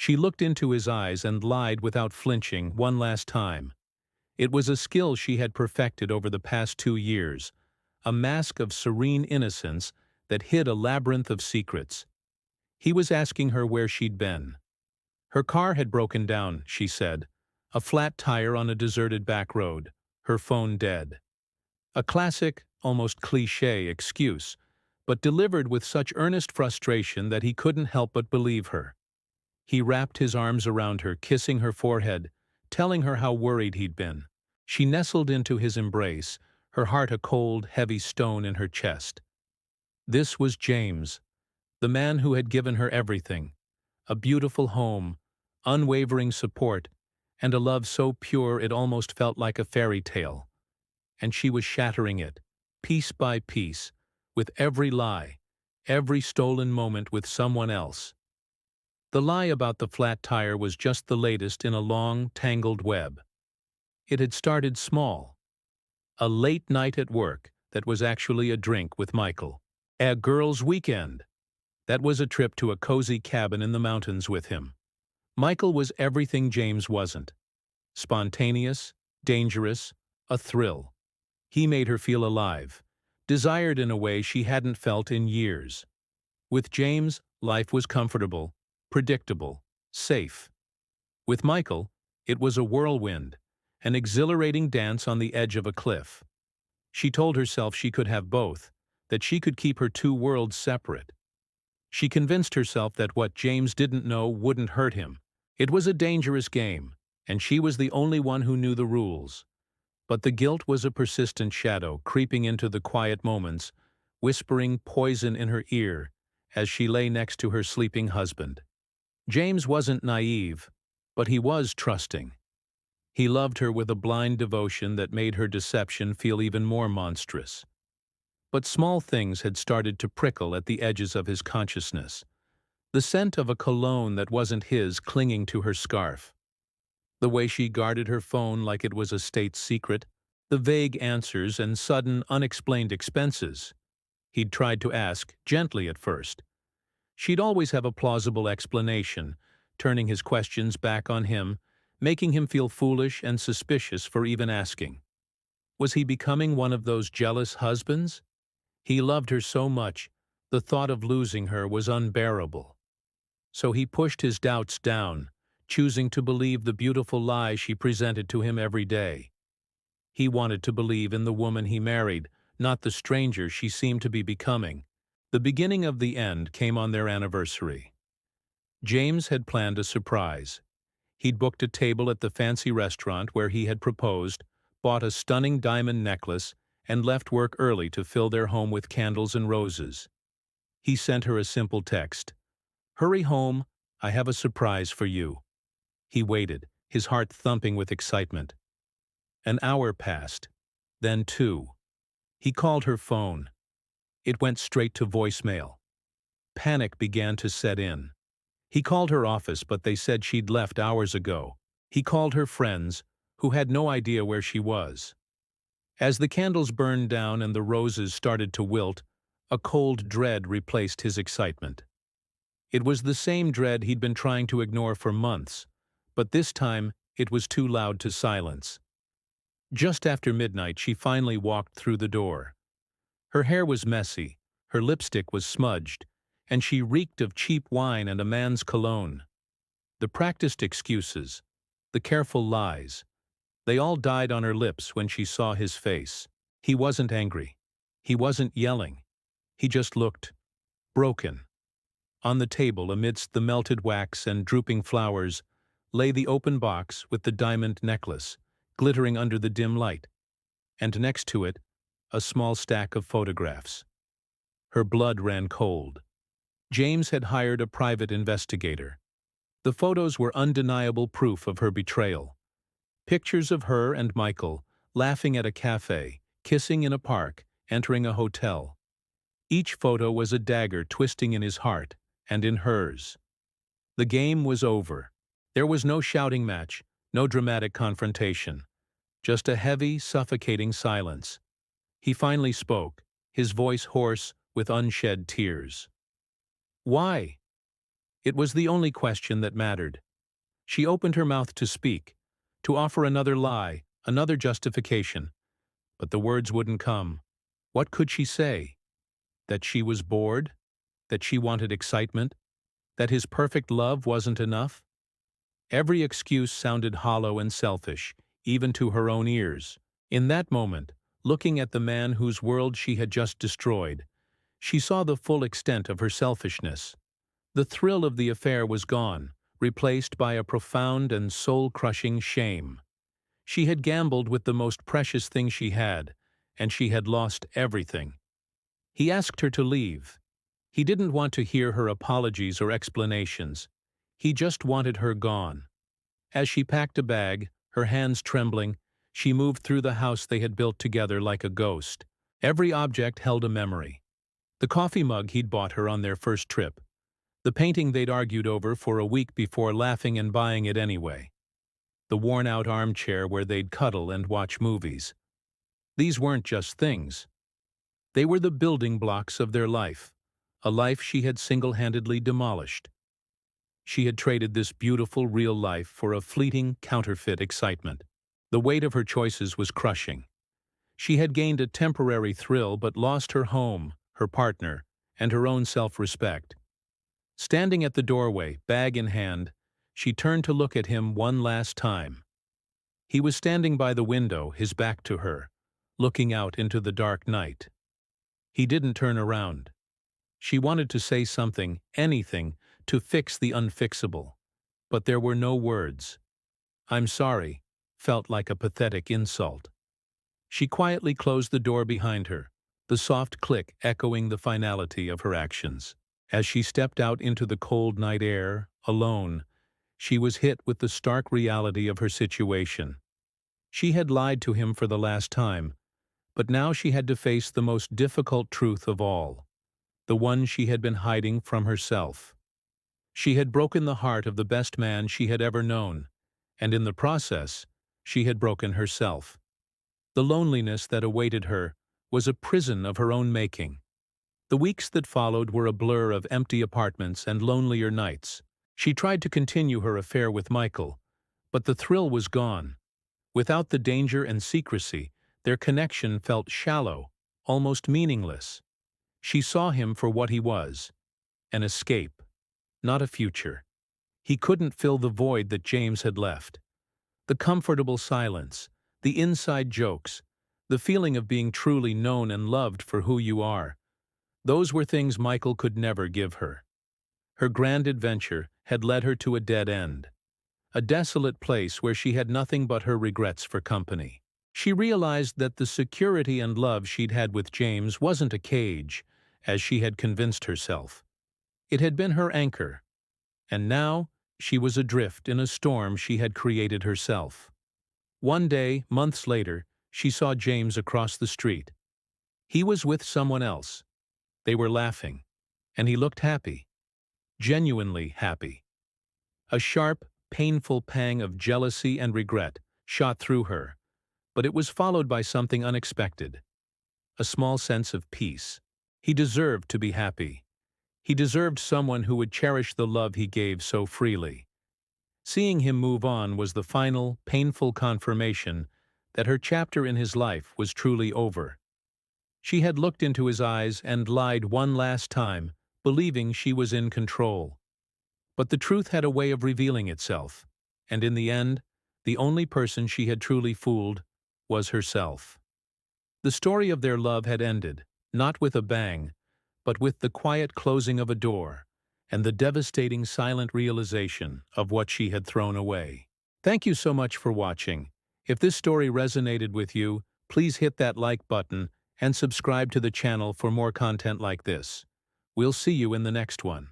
She looked into his eyes and lied without flinching one last time. It was a skill she had perfected over the past 2 years, a mask of serene innocence that hid a labyrinth of secrets. He was asking her where she'd been. Her car had broken down, she said, a flat tire on a deserted back road, her phone dead. A classic, almost cliché excuse, but delivered with such earnest frustration that he couldn't help but believe her. He wrapped his arms around her, kissing her forehead, telling her how worried he'd been. She nestled into his embrace, her heart a cold, heavy stone in her chest. This was James, the man who had given her everything, a beautiful home, unwavering support, and a love so pure it almost felt like a fairy tale. And she was shattering it, piece by piece, with every lie, every stolen moment with someone else. The lie about the flat tire was just the latest in a long, tangled web. It had started small. A late night at work that was actually a drink with Michael. A girls' weekend. That was a trip to a cozy cabin in the mountains with him. Michael was everything James wasn't. Spontaneous, dangerous, a thrill. He made her feel alive, desired in a way she hadn't felt in years. With James, life was comfortable, predictable, safe. With Michael, it was a whirlwind, an exhilarating dance on the edge of a cliff. She told herself she could have both, that she could keep her two worlds separate. She convinced herself that what James didn't know wouldn't hurt him. It was a dangerous game, and she was the only one who knew the rules. But the guilt was a persistent shadow creeping into the quiet moments, whispering poison in her ear as she lay next to her sleeping husband. James wasn't naive, but he was trusting. He loved her with a blind devotion that made her deception feel even more monstrous. But small things had started to prickle at the edges of his consciousness. The scent of a cologne that wasn't his clinging to her scarf. The way she guarded her phone like it was a state secret. The vague answers and sudden, unexplained expenses. He'd tried to ask, gently at first. She'd always have a plausible explanation, turning his questions back on him, making him feel foolish and suspicious for even asking. Was he becoming one of those jealous husbands? He loved her so much, the thought of losing her was unbearable. So he pushed his doubts down, choosing to believe the beautiful lie she presented to him every day. He wanted to believe in the woman he married, not the stranger she seemed to be becoming. The beginning of the end came on their anniversary. James had planned a surprise. He'd booked a table at the fancy restaurant where he had proposed, bought a stunning diamond necklace, and left work early to fill their home with candles and roses. He sent her a simple text. "Hurry home, I have a surprise for you." He waited, his heart thumping with excitement. An hour passed, then 2. He called her phone. It went straight to voicemail. Panic began to set in. He called her office, but they said she'd left hours ago. He called her friends, who had no idea where she was. As the candles burned down and the roses started to wilt, a cold dread replaced his excitement. It was the same dread he'd been trying to ignore for months, but this time it was too loud to silence. Just after midnight, she finally walked through the door. Her hair was messy, her lipstick was smudged, and she reeked of cheap wine and a man's cologne. The practiced excuses, the careful lies, they all died on her lips when she saw his face. He wasn't angry. He wasn't yelling. He just looked broken. On the table, amidst the melted wax and drooping flowers, lay the open box with the diamond necklace, glittering under the dim light, and next to it, a small stack of photographs. Her blood ran cold. James had hired a private investigator. The photos were undeniable proof of her betrayal. Pictures of her and Michael, laughing at a cafe, kissing in a park, entering a hotel. Each photo was a dagger twisting in his heart and in hers. The game was over. There was no shouting match, no dramatic confrontation. Just a heavy, suffocating silence. He finally spoke, his voice hoarse with unshed tears. "Why?" It was the only question that mattered. She opened her mouth to speak, to offer another lie, another justification, but the words wouldn't come. What could she say? That she was bored? That she wanted excitement? That his perfect love wasn't enough? Every excuse sounded hollow and selfish, even to her own ears. In that moment, looking at the man whose world she had just destroyed, she saw the full extent of her selfishness. The thrill of the affair was gone, replaced by a profound and soul-crushing shame. She had gambled with the most precious thing she had, and she had lost everything. He asked her to leave. He didn't want to hear her apologies or explanations. He just wanted her gone. As she packed a bag, her hands trembling, she moved through the house they had built together like a ghost. Every object held a memory. The coffee mug he'd bought her on their first trip. The painting they'd argued over for a week before laughing and buying it anyway. The worn-out armchair where they'd cuddle and watch movies. These weren't just things. They were the building blocks of their life, a life she had single-handedly demolished. She had traded this beautiful real life for a fleeting, counterfeit excitement. The weight of her choices was crushing. She had gained a temporary thrill but lost her home, her partner, and her own self-respect. Standing at the doorway, bag in hand, she turned to look at him one last time. He was standing by the window, his back to her, looking out into the dark night. He didn't turn around. She wanted to say something, anything, to fix the unfixable. But there were no words. "I'm sorry," felt like a pathetic insult. She quietly closed the door behind her, the soft click echoing the finality of her actions. As she stepped out into the cold night air, alone, she was hit with the stark reality of her situation. She had lied to him for the last time, but now she had to face the most difficult truth of all, the one she had been hiding from herself. She had broken the heart of the best man she had ever known, and in the process, she had broken herself. The loneliness that awaited her was a prison of her own making. The weeks that followed were a blur of empty apartments and lonelier nights. She tried to continue her affair with Michael, but the thrill was gone. Without the danger and secrecy, their connection felt shallow, almost meaningless. She saw him for what he was, an escape, not a future. He couldn't fill the void that James had left. The comfortable silence, the inside jokes, the feeling of being truly known and loved for who you are. Those were things Michael could never give her. Her grand adventure had led her to a dead end, a desolate place where she had nothing but her regrets for company. She realized that the security and love she'd had with James wasn't a cage, as she had convinced herself. It had been her anchor, and now she was adrift in a storm she had created herself. One day, months later, she saw James across the street. He was with someone else. They were laughing, and he looked happy, genuinely happy. A sharp, painful pang of jealousy and regret shot through her, but it was followed by something unexpected, a small sense of peace. He deserved to be happy. He deserved someone who would cherish the love he gave so freely. Seeing him move on was the final, painful confirmation that her chapter in his life was truly over. She had looked into his eyes and lied one last time, believing she was in control. But the truth had a way of revealing itself, and in the end, the only person she had truly fooled was herself. The story of their love had ended, not with a bang, but with the quiet closing of a door and the devastating silent realization of what she had thrown away. Thank you so much for watching. If this story resonated with you, please hit that like button and subscribe to the channel for more content like this. We'll see you in the next one.